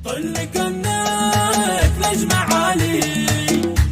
قل لك انك نجم عالي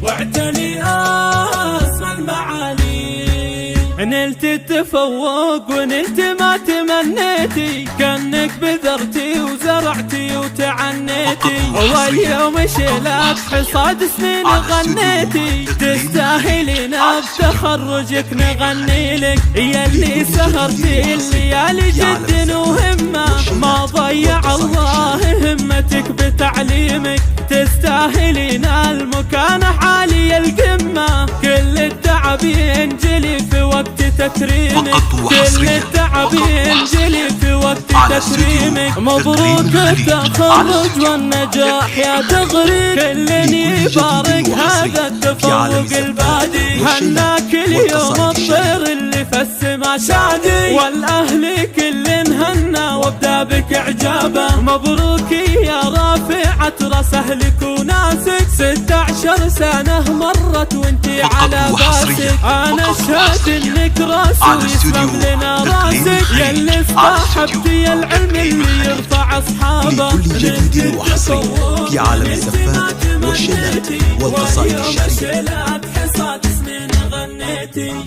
واعتلي اسمى المعالي. نلت التفوق ونلت ما تمنيتي، كأنك بذرتي وزرعتي وتعنيتي، واليوم شلت حصاد سنين غنيتي، تستاهلين بتخرجك نغني لك، يلي سهرتي الليالي جد وهمة، ما ضيع الله همتك بتعليمك، تستاهلين المكانة عالية القمة، كل التعب ينجلي في وقت تكريمك، كل التعب ينجلي في وقت تكريمك. مبروك التخرج والنجاح يا تغريد، كل يبارك هذا التفوق البادي، هناك اليوم الطير اللي في السما شادي، والاهل كل هنا وابدا بك اعجابه. مبروك يا رافعة راس اهلك وناسك، 16 سنة مرت وانتي على باسك، انا اشهد انك راس ويسلم لنا راسك، يلي صاحبتي العلم اللي يرفع اصحابه. لكل جديد وحصري في عالم الزفات والشيلات والقصائد الشعرية.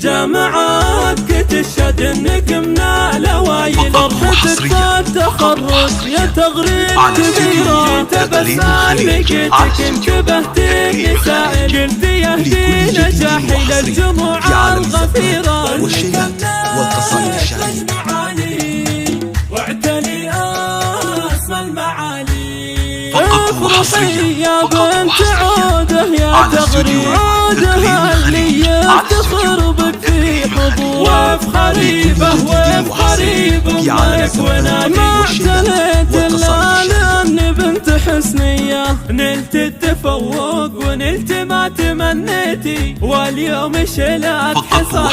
جامعاتك تشهد انك من الاوائل، فرحتك بالتخرج يا تغريد كبيرة، تبسمك انتبهتي سائل، قلت يهدي نجاحي للجموع الغفيرة، والشيلات والقصائد الشعرية. واعتلي اسمى المعالي، افرحي يا بنت عوده يا تغريد، عودها اللي يفتخر بك في حضور، وافخري به وافخري بامك ونادي، ما اعتليت الا لاني بنت حسنية، نلت التفوق ونلت ما تمنيتي، واليوم شلات حصاد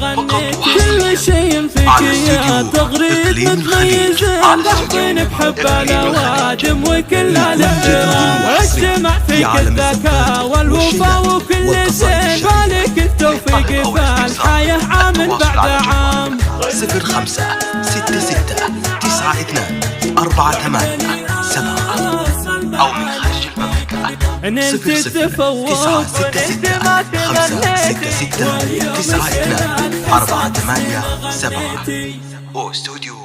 غنيتي، كل شيء فيك يا تغريد متميزين، ضحكين بحب الاوادم وكل الاحترام، اجتمع فيك الذكاء والوفاء وكل زين، بالك التوفيق في الحياة عام بعد عام. 05 66 92 48 7 أو من خارج المملكة. نلت التفوق 9 66 5 66 92 48 7 أو استوديو